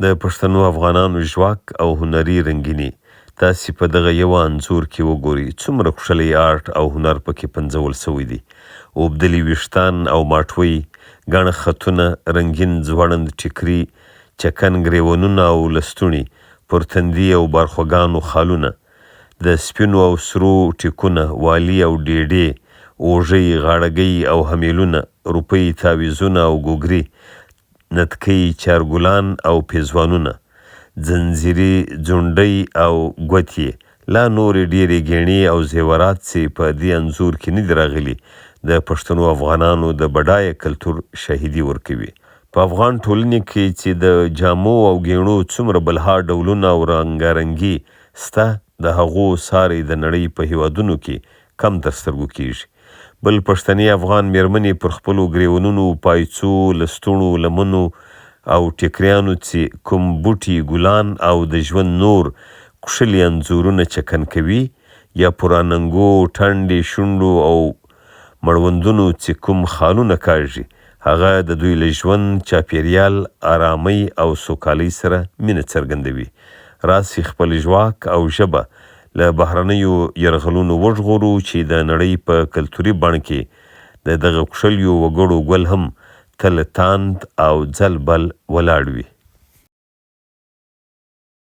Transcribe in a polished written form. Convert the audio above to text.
د پښتنو افغانانو ژواک او هنري رنګیني تاسې په دغه یو انځور کې وګورئ څومره ښکلی آرټ او هنر پکې پنځول سوی دی. اوبدلي ویښتان او ماټوۍ، ګڼ خطونه، رنګین ځوړند ټیکري، چکن ګریوانونه او لستوڼي، پر تندي او بارخوګانو خالونه، د سپینو او سرو ټیکونه، والي او ډیډې، اوږۍ، غاړګۍ او همیلونه، روپۍ، تاویزونه او ګوګري، نتکۍ، چارګلان او پیزوانونه، ځنځیري، ځونډۍ او ګوتې، لا نورې ډیرې ګېڼې او زیورات چې په دې انځور کې نه دي راغلي د پښتنو افغانانو د بډایه کلتور شاهدي ورکوي. په افغان ټولنې کې چې د جامو او ګېڼو څومره بلها ډولونه او رنګارنګي سته، د هغو ساری د نړۍ په هیوادونو کې کم تر سترګو کیږي. بل پښتني افغان میرمنې پر خپلو ګریوانونو، پایڅو، لستوڼو، لمنو او ټیکریانو چې کوم بوټي، ګلان او د ژوند نور کښلي انځورونه چکن کوي، یا پر اننګو، ټنډې، شونډو او مړوندونو چې کوم خالونه کاږي، هغه د دوی له ژوند، چاپیریال، آرامۍ او سوکالۍ سره مینه څرګندوي. راسي خپل ژواک او ژبه له بهرنیو یرغلونو وژغورو چې د نړۍ په کلتوري بڼ کې د دغه کښلیو وګړو ګل هم تل تاند او ځل بل ولاړ وي.